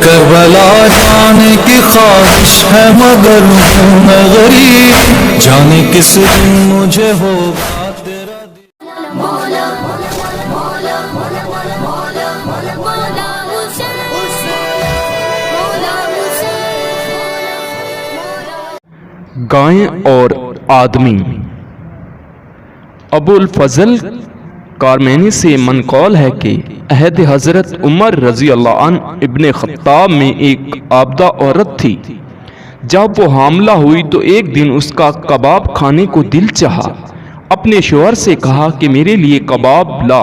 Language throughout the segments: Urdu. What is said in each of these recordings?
کربلا جانے کی خواہش ہے مگر ہوں میں غریب، جانے کس دن مجھے ہوگا تیرا دل۔ مولا مولا مولا مولا مولا مولا حسین، مولا حسین۔ گائیں اور آدمی۔ ابو الفضل کارمینی سے منقول ہے کہ عہد حضرت عمر رضی اللہ عنہ ابن خطاب میں ایک عابدہ عورت تھی۔ جب وہ حاملہ ہوئی تو ایک دن اس کا کباب کھانے کو دل چاہا۔ اپنے شوہر سے کہا کہ میرے لیے کباب لا۔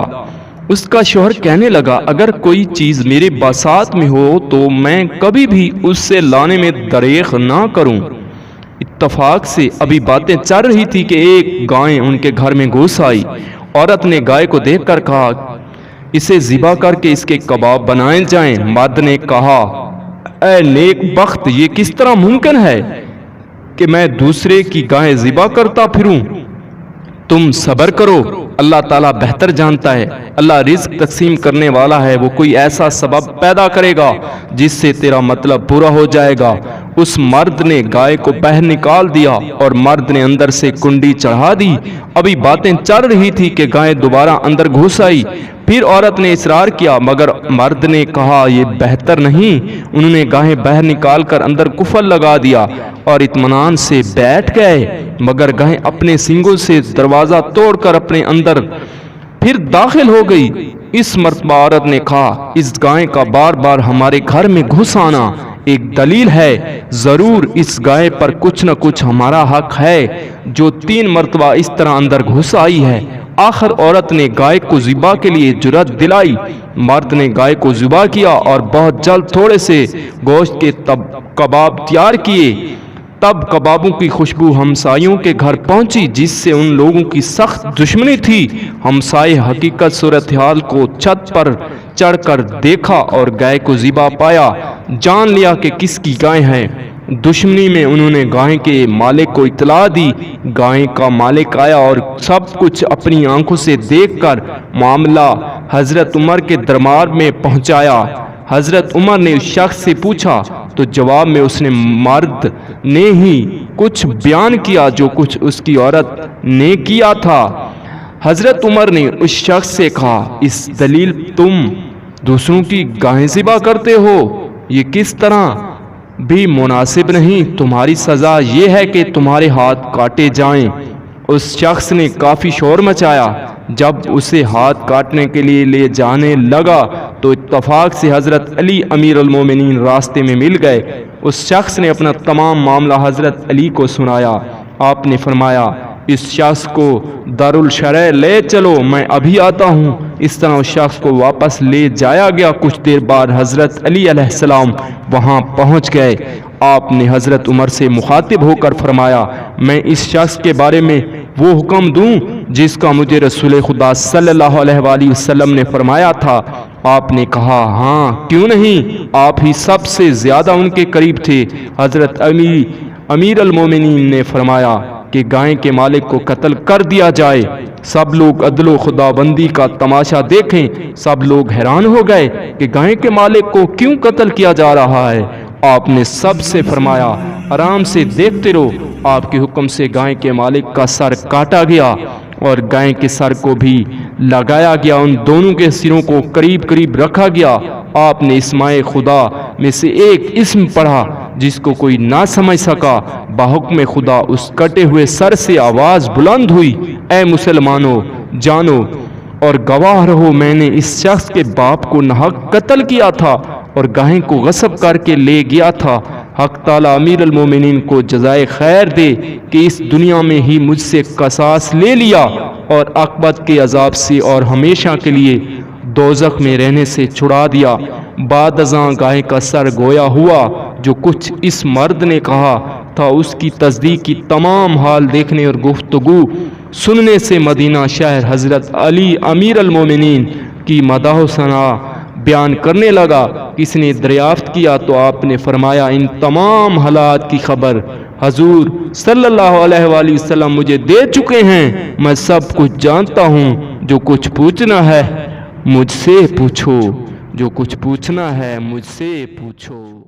اس کا شوہر کہنے لگا اگر کوئی چیز میرے بساط میں ہو تو میں کبھی بھی اس سے لانے میں دریغ نہ کروں۔ اتفاق سے ابھی باتیں چل رہی تھی کہ ایک گائے ان کے گھر میں گھس آئی۔ عورت نے گائے کو دیکھ کر کہا اسے ذبح کر کے اس کے کباب بنائے جائیں۔ مرد نے کہا اے نیک بخت، یہ کس طرح ممکن ہے کہ میں دوسرے کی گائے ذبح کرتا پھروں؟ تم صبر کرو، اللہ تعالیٰ بہتر جانتا ہے۔ اللہ رزق تقسیم کرنے والا ہے، وہ کوئی ایسا سبب پیدا کرے گا جس سے تیرا مطلب پورا ہو جائے گا۔ اس مرد نے گائے کو باہر نکال دیا اور مرد نے اندر سے کنڈی چڑھا دی۔ ابھی باتیں چل رہی تھی کہ گائے دوبارہ اندر گھس آئی۔ پھر عورت نے اصرار کیا مگر مرد نے کہا یہ بہتر نہیں۔ انہوں نے گائے باہر نکال کر اندر قفل لگا دیا اور اطمینان سے بیٹھ گئے، مگر گائے اپنے سینگوں سے دروازہ توڑ کر اپنے اندر پھر داخل ہو گئی۔ اس مرتبہ عورت نے کہا اس گائے کا بار بار ہمارے گھر میں گھس آنا ایک دلیل ہے، ضرور اس گائے پر کچھ نہ کچھ ہمارا حق ہے جو 3 مرتبہ اس طرح اندر گھس آئی ہے۔ آخر عورت نے گائے کو ذبح کے لیے جرأت دلائی۔ مرد نے گائے کو ذبح کیا اور بہت جلد تھوڑے سے گوشت کے کباب تیار کیے۔ تب کبابوں کی خوشبو ہمسایوں کے گھر پہنچی جس سے ان لوگوں کی سخت دشمنی تھی۔ ہمسائے حقیقت صورتحال کو چھت پر چڑھ کر دیکھا اور گائے کو ذبح پایا، جان لیا کہ کس کی گائے ہے۔ دشمنی میں انہوں نے گائے کے مالک کو اطلاع دی۔ گائے کا مالک آیا اور سب کچھ اپنی آنکھوں سے دیکھ کر معاملہ حضرت عمر کے دربار میں پہنچایا۔ حضرت عمر نے اس شخص سے پوچھا تو جواب میں اس نے مرد نے ہی کچھ بیان کیا جو کچھ اس کی عورت نے کیا تھا۔ حضرت عمر نے اس شخص سے کہا اس دلیل تم دوسروں کی گائیں ذبح کرتے ہو، یہ کس طرح بھی مناسب نہیں۔ تمہاری سزا یہ ہے کہ تمہارے ہاتھ کاٹے جائیں۔ اس شخص نے کافی شور مچایا۔ جب اسے ہاتھ کاٹنے کے لیے لے جانے لگا تو اتفاق سے حضرت علی امیر المومنین راستے میں مل گئے۔ اس شخص نے اپنا تمام معاملہ حضرت علی کو سنایا۔ آپ نے فرمایا اس شخص کو دارالشرع لے چلو، میں ابھی آتا ہوں۔ اس طرح اس شخص کو واپس لے جایا گیا۔ کچھ دیر بعد حضرت علی علیہ السلام وہاں پہنچ گئے۔ آپ نے حضرت عمر سے مخاطب ہو کر فرمایا میں اس شخص کے بارے میں وہ حکم دوں جس کا مجھے رسول خدا صلی اللہ علیہ وآلہ وسلم نے فرمایا تھا؟ آپ نے کہا ہاں کیوں نہیں، آپ ہی سب سے زیادہ ان کے قریب تھے۔ حضرت علی امیر المومنین نے فرمایا کہ گائے کے مالک کو قتل کر دیا جائے۔ سب لوگ عدل و خدا بندی کا تماشا دیکھیں۔ سب لوگ حیران ہو گئے کہ گائے کے مالک کو کیوں قتل کیا جا رہا ہے۔ آپ نے سب سے فرمایا آرام سے دیکھتے رہو۔ آپ کے حکم سے گائے کے مالک کا سر کاٹا گیا اور گائے کے سر کو بھی لگایا گیا۔ ان دونوں کے سروں کو قریب قریب رکھا گیا۔ آپ نے اسماء خدا میں سے ایک اسم پڑھا جس کو کوئی نہ سمجھ سکا۔ بحکم خدا اس کٹے ہوئے سر سے آواز بلند ہوئی اے مسلمانوں جانو اور گواہ رہو، میں نے اس شخص کے باپ کو ناحق قتل کیا تھا اور گائے کو غصب کر کے لے گیا تھا۔ حق تعالیٰ امیر المومنین کو جزائے خیر دے کہ اس دنیا میں ہی مجھ سے قصاص لے لیا اور عاقبت کے عذاب سے اور ہمیشہ کے لیے دوزخ میں رہنے سے چھڑا دیا۔ بعد ازاں گائے کا سر گویا ہوا۔ جو کچھ اس مرد نے کہا تھا اس کی تصدیق کی تمام حال دیکھنے اور گفتگو سننے سے مدینہ شہر حضرت علی امیر المومنین کی مدح و ثنا بیان کرنے لگا۔ کس نے دریافت کیا تو آپ نے فرمایا ان تمام حالات کی خبر حضور صلی اللہ علیہ وآلہ وسلم مجھے دے چکے ہیں۔ میں سب کچھ جانتا ہوں، جو کچھ پوچھنا ہے مجھ سے پوچھو۔ جو کچھ پوچھنا ہے مجھ سے پوچھو۔